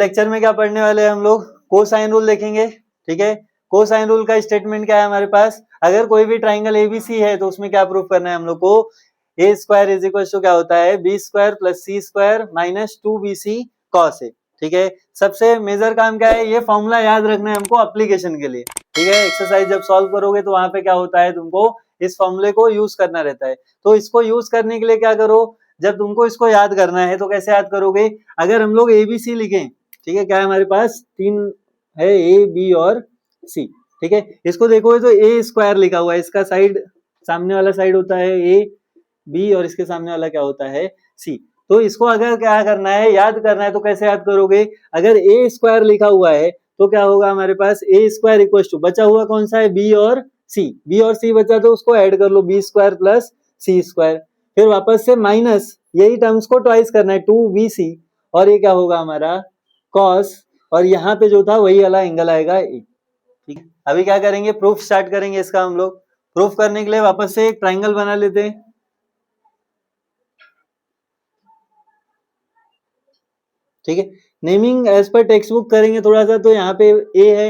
Lecture में क्या पढ़ने वाले हैं हम लोग, कोसाइन रूल देखेंगे। ठीक है, कोसाइन रूल का स्टेटमेंट क्या है हमारे पास, अगर कोई भी ट्राइंगल एबीसी है तो उसमें क्या प्रूफ करना है हम लोग को, ए स्क्वायर इज इक्वल टू क्या होता है, B square plus C square minus 2bc cos a. ठीक है, सबसे मेजर काम क्या है, ये फॉर्मूला याद रखना है हमको एप्लीकेशन के लिए। ठीक है, एक्सरसाइज जब सॉल्व करोगे तो वहां पे क्या होता है, तुमको इस फॉर्मूले को यूज करना रहता है। तो इसको यूज करने के लिए क्या करो, जब तुमको इसको याद करना है तो कैसे याद करोगे, अगर हम लोग एबीसी लिखें, ठीक है, क्या है हमारे पास, 3 है, ए बी और सी। ठीक है, इसको देखोगे तो ए स्क्वायर लिखा हुआ है, इसका साइड, सामने वाला साइड होता है ए बी और इसके सामने वाला क्या होता है सी। तो इसको अगर क्या करना है, याद करना है, तो कैसे याद करोगे, अगर ए स्क्वायर लिखा हुआ है तो क्या होगा हमारे पास, ए स्क्वायर इक्वल टू, बचा हुआ कौन सा है, बी और सी, बी और सी बचा तो उसको ऐड कर लो, बी स्क्वायर प्लस सी स्क्वायर, फिर वापस से माइनस, यही टर्म्स को ट्वाइस करना है, 2bc, और ये क्या होगा हमारा कॉस, और यहाँ पे जो था वही वाला एंगल आएगा ए। ठीक है, अभी क्या करेंगे, प्रूफ स्टार्ट करेंगे इसका हम लोग। प्रूफ करने के लिए वापस से एक ट्राइंगल बना लेते हैं। ठीक है, नेमिंग एज पर टेक्स्ट बुक करेंगे थोड़ा सा, तो यहाँ पे ए है,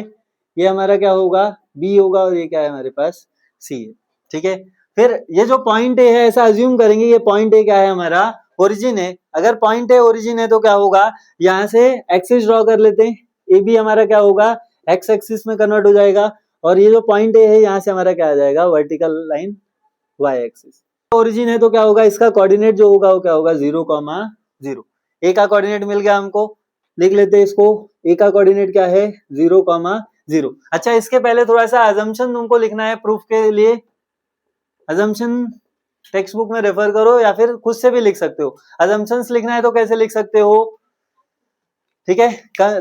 ये हमारा क्या होगा, बी होगा, और ये क्या है हमारे पास, सी है। ठीक है, फिर ये जो पॉइंट ए है, ऐसा अज्यूम करेंगे ये पॉइंट ए क्या है हमारा, ओरिजिन है। अगर पॉइंट ए ओरिजिन है तो क्या होगा, यहाँ से एक्सिस ड्रॉ कर लेते हैं, ए बी हमारा क्या होगा, एक्स एक्सिस में कन्वर्ट हो जाएगा, और ये जो पॉइंट ए है यहाँ से हमारा क्या आ जाएगा, vertical line Y axis. Origin है तो क्या होगा, इसका कोऑर्डिनेट जो होगा वो क्या होगा, 0,0। ए का कोऑर्डिनेट मिल गया हमको, लिख लेते हैं इसको, ए का कोऑर्डिनेट क्या है, 0,0। अच्छा, इसके पहले थोड़ा सा अजम्पशन तुमको लिखना है प्रूफ के लिए। अजम्पशन टेक्स्ट बुक में रेफर करो या फिर खुद से भी लिख सकते हो। अजम्पशंस लिखना है तो कैसे लिख सकते हो, ठीक है,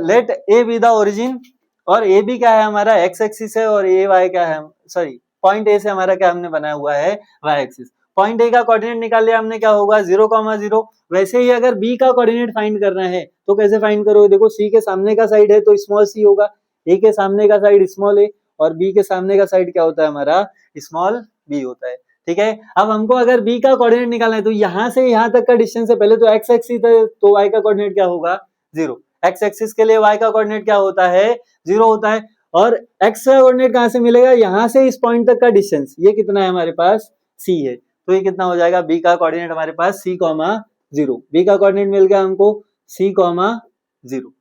let A be the origin, और ए बी क्या है हमारा, एक्स एक्सिस है, और ए वाई क्या है, सॉरी, पॉइंट ए से हमारा क्या हमने बनाया हुआ है, वाई एक्सिस। पॉइंट ए का कोऑर्डिनेट निकाल लिया हमने, क्या होगा 0,0। वैसे ही अगर बी का कोऑर्डिनेट फाइंड करना है तो कैसे फाइंड करोगे, देखो सी के सामने का साइड है तो स्मॉल सी होगा, ए के सामने का साइड स्मॉल ए, और बी के सामने का साइड क्या होता है हमारा, स्मॉल बी होता है। ठीक है, अब हमको अगर बी का कोऑर्डिनेट निकालना है तो यहाँ से यहाँ तक का डिस्टेंस है, पहले तो एक्स एक्सिस है तो वाई का कोऑर्डिनेट क्या होगा, 0। एक्स एक्सिस के लिए वाई का कोऑर्डिनेट क्या होता है, 0 होता है, और एक्स का कोऑर्डिनेट कहां से मिलेगा, यहां से इस पॉइंट तक का डिस्टेंस, ये कितना है हमारे पास, सी है, तो ये कितना हो जाएगा, बी का कोऑर्डिनेट हमारे पास c,0, बी का कोऑर्डिनेट मिल गया हमको c,0।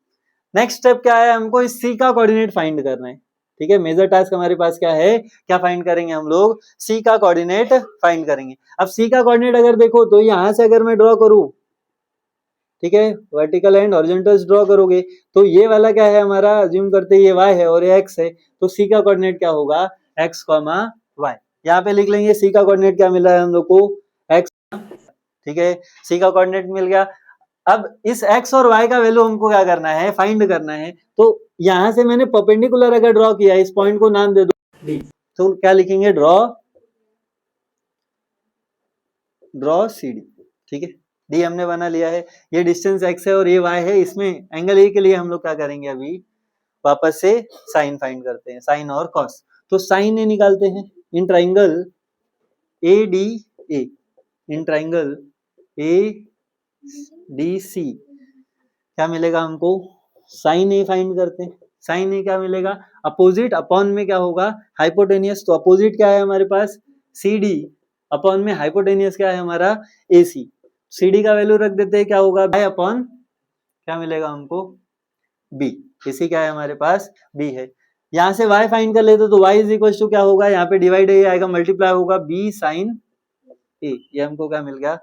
नेक्स्ट स्टेप क्या है, हमको इस सी का कोऑर्डिनेट फाइंड करना है। ठीक है, मेजर टास्क हमारे पास क्या है, क्या फाइंड करेंगे हम लोग, सी का कोऑर्डिनेट फाइंड करेंगे। अब सी का कोऑर्डिनेट अगर देखो तो यहां से अगर मैं ड्रॉ करूं, ठीक है, वर्टिकल एंड हॉरिजॉन्टल्स ड्रॉ करोगे तो ये वाला क्या है हमारा, अज्यूम करते ये y है और ये x है, तो c का कोऑर्डिनेट क्या होगा, x, y। यहाँ पे लिख लेंगे c का कोऑर्डिनेट क्या मिला है हम लोग को, x। ठीक है, c का कोऑर्डिनेट मिल गया। अब इस x और y का वैल्यू हमको क्या करना है, फाइंड करना है। तो यहाँ से मैंने परपेंडिकुलर अगर ड्रॉ किया, इस पॉइंट को नाम दे दो d, तो क्या लिखेंगे, ड्रॉ सी डी। ठीक है, डी हमने बना लिया है, ये डिस्टेंस x है और ये y है, इसमें एंगल ए के लिए हम लोग क्या करेंगे, अभी वापस से साइन फाइंड करते हैं, साइन और कॉस। तो साइन ए निकालते हैं in triangle A D A, in triangle A D C क्या मिलेगा हमको, साइन ए फाइंड करते हैं। साइन ए क्या मिलेगा, अपोजिट अपॉन में क्या होगा, हाइपोटेनियस, तो अपोजिट क्या है हमारे पास, सी डी, अपॉन में हाइपोटेनियस क्या है हमारा, ए सी। सी डी का वैल्यू रख देते हैं, क्या होगा, बाय अपॉन क्या मिलेगा हमको, बी। इसी क्या है हमारे पास, बी है। यहाँ से y फाइंड कर लेते तो y इज इक्वल टू क्या होगा, यहाँ पे डिवाइड ए आएगा, मल्टीप्लाई होगा b साइन ए, ये हमको क्या मिल गया,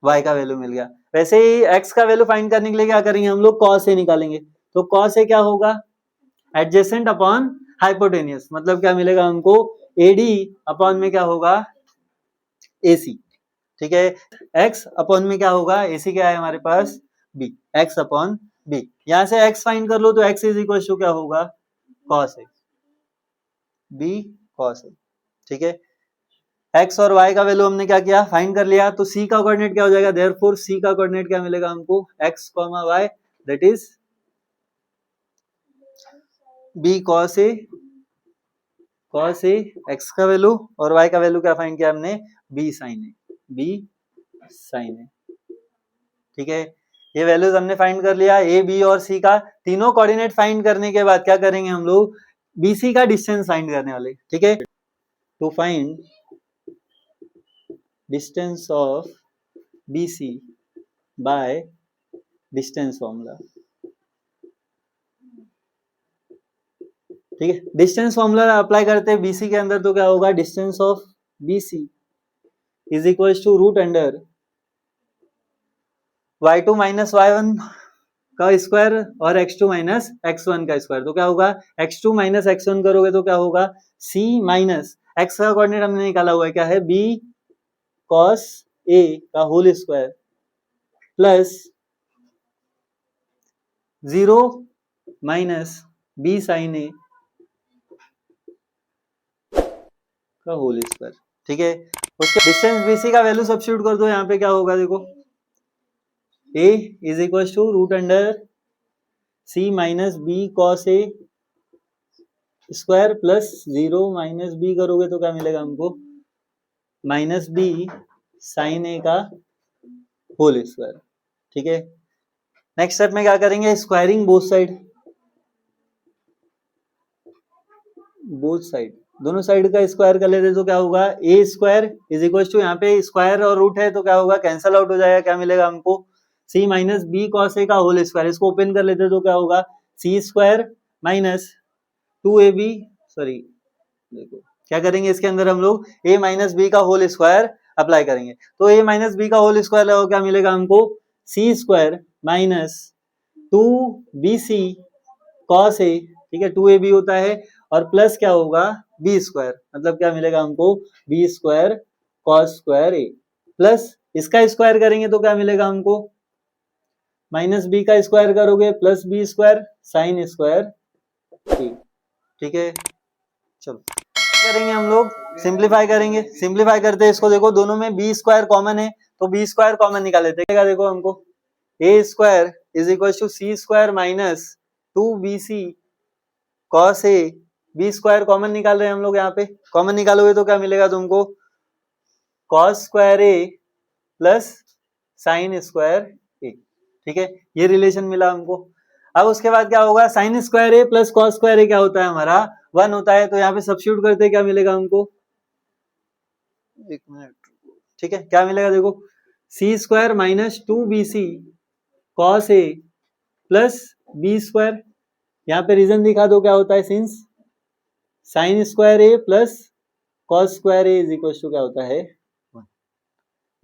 y का वैल्यू मिल गया। वैसे ही x का वैल्यू फाइंड करने के लिए क्या करेंगे हम लोग, cos a निकालेंगे। तो cos a क्या होगा, एडजेसेंट अपॉन हाइपोटेनियस, मतलब क्या मिलेगा हमको, AD अपॉन में क्या होगा, AC। ठीक है, x अपॉन में क्या होगा, AC क्या है हमारे पास, b, x अपॉन b। यहां से x फाइंड कर लो तो x इज इक्वल टू क्या होगा, cos a, b cos a। ठीक है, x और y का वैल्यू हमने क्या किया, फाइंड कर लिया, तो c का कोऑर्डिनेट क्या हो जाएगा, देयरफॉर c का कोऑर्डिनेट क्या मिलेगा हमको, x, y, that is b cos a, x का वैल्यू, और y का वैल्यू क्या फाइंड किया हमने, b sin a, b sin a। ठीक है, ये वैल्यूज हमने फाइंड कर लिया ए बी और सी का। तीनों कोऑर्डिनेट फाइंड करने के बाद क्या करेंगे हम लोग, बीसी का डिस्टेंस फाइंड करने वाले, ठीक है। To find distance of BC by distance formula, ठीक है। डिस्टेंस फॉर्मूला अप्लाई करते हैं बीसी के अंदर, तो क्या होगा, distance of BC is equal to root under y2 minus y1 का स्क्वायर और x2 माइनस x1 का स्क्वायर। तो क्या होगा, x2 माइनस x1 करोगे तो क्या होगा, c माइनस x का कोऑर्डिनेट हमने निकाला हुआ है, क्या है, b cos a का whole square plus 0 minus b sin a का होल स्क्वायर, ठीक है। उसके डिस्टेंस बीसी का वैल्यू सब्स्टिट्यूट कर दो, यहाँ पे क्या होगा, देखो a is equal to root under c minus B cos A square plus 0 minus B करोगे तो क्या मिलेगा हमको, माइनस बी साइन ए का होल स्क्वायर, ठीक है। नेक्स्ट स्टेप में क्या करेंगे, स्क्वायरिंग बोथ साइड, दोनों साइड का स्क्वायर कर लेते तो क्या होगा, ए स्क्वायर इज इक्वल टू, यहाँ पे स्क्वायर और रूट है तो क्या होगा, कैंसल आउट हो जाएगा, क्या मिलेगा हमको, सी माइनस बी कॉस ए का होल स्क्वायर। इसको ओपन कर लेते तो क्या होगा, सी स्क्वायर माइनस 2ab, सॉरी देखो क्या करेंगे, इसके अंदर हम लोग a माइनस बी का होल स्क्वायर अप्लाई करेंगे, तो a माइनस बी का होल स्क्वायर लगाओ, क्या मिलेगा हमको, c square minus 2bc cos a, ठीक है, 2ab होता है, और प्लस क्या होगा, बी स्क्वायर, मतलब क्या मिलेगा हमको, बी स्क्वायर कॉस स्क्वायर ए, प्लस इसका स्क्वायर करेंगे तो क्या मिलेगा हमको, माइनस बी का स्क्वायर करोगे plus B square sine square a, ठीक है। चलो करेंगे हम लोग, सिंप्लीफाई करेंगे, सिंप्लीफाई करते हैं इसको, देखो दोनों में बी स्क्वायर कॉमन है तो बी स्क्वायर कॉमन निकाल लेते हैं, देखो हमको a square is equal to c square minus 2bc cos a, b square common निकाल रहे हैं हम लोग, यहाँ पे कॉमन निकालोगे तो क्या मिलेगा तुमको, cos square A plus sign square a, ठीक है, ये रिलेशन मिला हमको। अब उसके बाद क्या होगा, साइन स्क्वायर ए प्लस कॉस स्क्वायर ए क्या होता है हमारा, 1 होता है, तो यहाँ पे सब्स्टिट्यूट करते हैं, क्या मिलेगा हमको, एक मिनट, ठीक है, क्या मिलेगा देखो, C square minus 2bc cos A plus B square, यहाँ पे रीजन दिखा दो क्या होता है, since sine square A plus cos square A is equal to क्या होता है 1।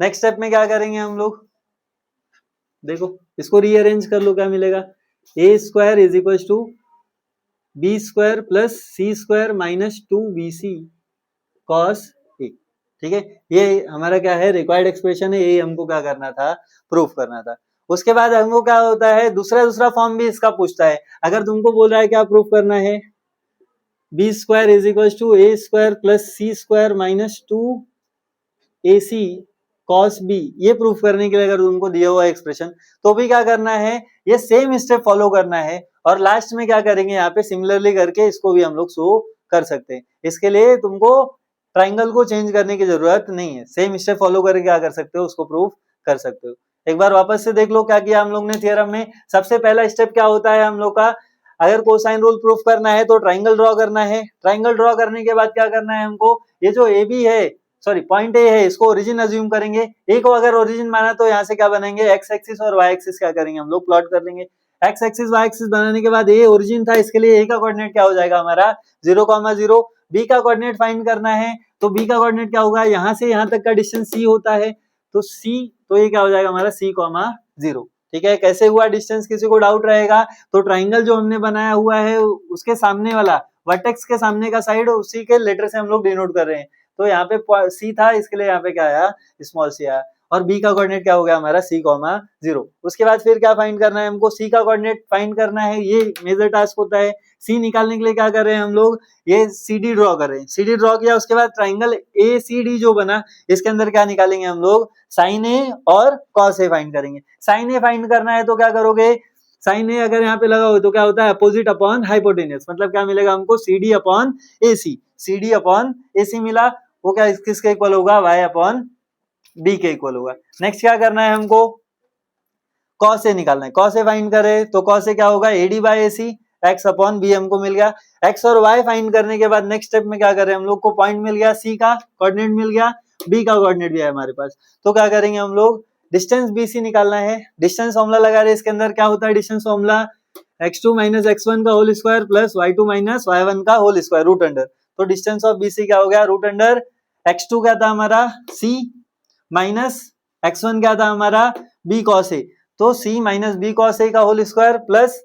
नेक्स्ट स्टेप में क्या करेंगे हम लोग, देखो इसको रीअरेंज कर लो, क्या मिलेगा, a square is equal to b square plus C square minus 2bc cos a, ठीक है, ये हमारा क्या है, रिक्वायर्ड एक्सप्रेशन है, ये हमको क्या करना था, प्रूफ करना था। उसके बाद हमको क्या होता है, दूसरा फॉर्म भी इसका पूछता है, अगर तुमको बोल रहा है क्या प्रूफ करना है, B square is equal to A square plus C square minus 2ac cos B, ये प्रूफ करने के लिए अगर तुमको दिया हुआ एक्सप्रेशन, तो भी क्या करना है, ये सेम स्टेप फॉलो करना है, और लास्ट में क्या करेंगे, यहाँ पे सिमिलरली करके इसको भी हम लोग शो कर सकते हैं। इसके लिए तुमको ट्राइंगल को चेंज करने की जरूरत नहीं है, सेम स्टेप फॉलो करके क्या कर सकते हो, उसको प्रूफ कर सकते हो। एक बार वापस से देख लो क्या किया हम लोग ने थ्योरम में। सबसे पहला स्टेप क्या होता है हम लोग का, अगर कोसाइन रूल प्रूफ करना है तो ट्राइंगल ड्रॉ करना है, ट्राइंगल ड्रॉ करने के बाद क्या करना है हमको, ये जो ए बी है, सॉरी पॉइंट ए है, इसको ओरिजिन अज्यूम करेंगे, ए को अगर ओरिजिन माना तो यहाँ से क्या बनाएंगे, एक्स एक्सिस और वाई एक्सिस क्या करेंगे हम लोग, प्लॉट कर लेंगे। एक्स एक्सिस वाई एक्सिस बनाने के बाद ए ओरिजिन था, इसके लिए ए का कोऑर्डिनेट क्या हो जाएगा हमारा 0,0, बी का कोऑर्डिनेट फाइंड करना है, तो बी का कोऑर्डिनेट क्या होगा, यहाँ से यहाँ तक का डिस्टेंस सी होता है, तो सी, तो ये क्या हो जाएगा हमारा c,0, ठीक है। कैसे हुआ डिस्टेंस, किसी को डाउट रहेगा तो ट्राइंगल जो हमने बनाया हुआ है उसके सामने वाला वर्टेक्स के सामने का साइड, उसी के लेटर से हम लोग डिनोट कर रहे हैं, तो यहाँ पे सी था, इसके लिए यहाँ पे क्या आया, स्मॉल सी आया, और बी का कोऑर्डिनेट क्या हो गया हमारा c,0। उसके बाद फिर क्या फाइंड करना है हमको, सी का कोऑर्डिनेट फाइंड करना है, ये मेजर टास्क होता है। सी निकालने के लिए क्या कर रहे हैं हम लोग, ये CD ड्रॉ कर रहे हैं, CD ड्रॉ किया, उसके बाद ट्राइंगल ACD जो बना, इसके अंदर क्या निकालेंगे हम लोग, साइन ए और कॉस ए फाइंड करेंगे। साइन ए फाइंड करना है तो क्या करोगे, साइन ए अगर यहाँ पे लगा हो तो क्या होता है, अपोजिट अपॉन हाइपोटेन्यूज, मतलब क्या मिलेगा हमको, CD upon AC, CD upon AC मिला, वो क्या किसके इक्वल होगा, y अपॉन d के इक्वल होगा। नेक्स्ट क्या करना है हमको, कॉस ए निकालना है, कॉस ए फाइंड करे तो कॉस ए क्या होगा AD by AC, x upon B हमको मिल गया। x और y फाइंड करने के बाद नेक्स्ट स्टेप में क्या करें, हम लोग को पॉइंट मिल गया, C का कोऑर्डिनेट मिल गया, B का कोऑर्डिनेट भी है हमारे पास, तो क्या करेंगे हम लोग, डिस्टेंस BC निकालना है। डिस्टेंस फॉर्मूला लगा रहे, इसके अंदर क्या होता है distance formula, x2 minus x1 का whole square plus y2 minus y1 का होल स्क्वायर रूट अंडर, तो डिस्टेंस ऑफ BC क्या हो गया, रूट अंडर x2 क्या था हमारा C माइनस x1 क्या था हमारा B cos A, तो C minus B cos A का होल स्क्वायर प्लस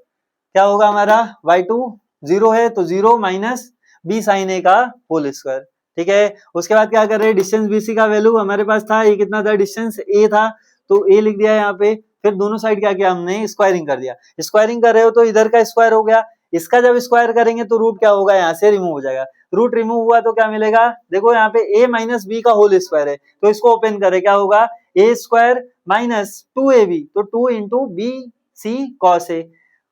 क्या होगा हमारा y2 जीरो है तो zero minus B sin A का होल स्क्वायर। ठीक है, उसके बाद क्या कर रहे हैं, डिस्टेंस BC का वैल्यू हमारे पास था, ये कितना था, डिस्टेंस A था, तो A लिख दिया यहाँ पे, फिर दोनों साइड क्या किया हमने, स्क्वायरिंग कर दिया। स्क्वायरिंग कर रहे हो तो इधर का स्क्वायर हो गया, इसका जब स्क्वायर करेंगे तो रूट क्या होगा, यहाँ से रिमूव हो जाएगा, रूट रिमूव हुआ तो क्या मिलेगा, देखो यहाँ पे a माइनस बी का होल स्क्वायर है, तो इसको ओपन करें, क्या होगा, a स्क्वायर माइनस 2ab, तो 2 into B C cos A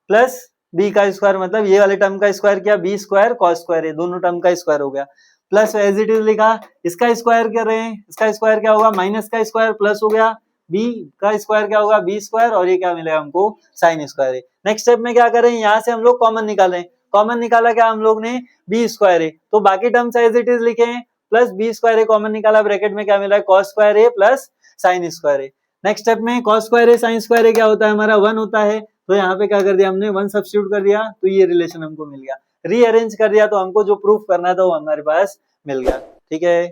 plus b का स्क्वायर, मतलब ये वाले टर्म का स्क्वायर किया, b स्क्वायर कॉस स्क्वायर है, दोनों टर्म का स्क्वायर हो गया, प्लस एज इट इज लिखा, इसका स्क्वायर कर रहे हैं, इसका स्क्वायर क्या होगा, माइनस का स्क्वायर प्लस हो गया, b का स्क्वायर क्या होगा, b स्क्वायर, और ये क्या मिलेगा हमको, साइन स्क्वायर है। नेक्स्ट स्टेप में क्या करें, यहाँ से हम लोग कॉमन निकालें, कॉमन निकाला क्या हम लोग ने, बी स्क्वायर है, तो बाकी टर्म्स एज इट इज लिखे हैं, प्लस बी स्क्वायर है, कॉमन निकाला, ब्रैकेट में क्या मिला है, कॉस स्क्वायर है प्लस साइन स्क्वायर है। नेक्स्ट स्टेप में कॉस स्क्वायर है साइन स्क्वायर है क्या होता है हमारा, 1 होता है, तो यहाँ पे क्या कर दिया हमने, 1 सब्स्टिट्यूट कर दिया, तो ये रिलेशन हमको मिल गया, रीअरेंज कर दिया तो हमको जो प्रूफ करना था वो हमारे पास मिल गया। ठीक है।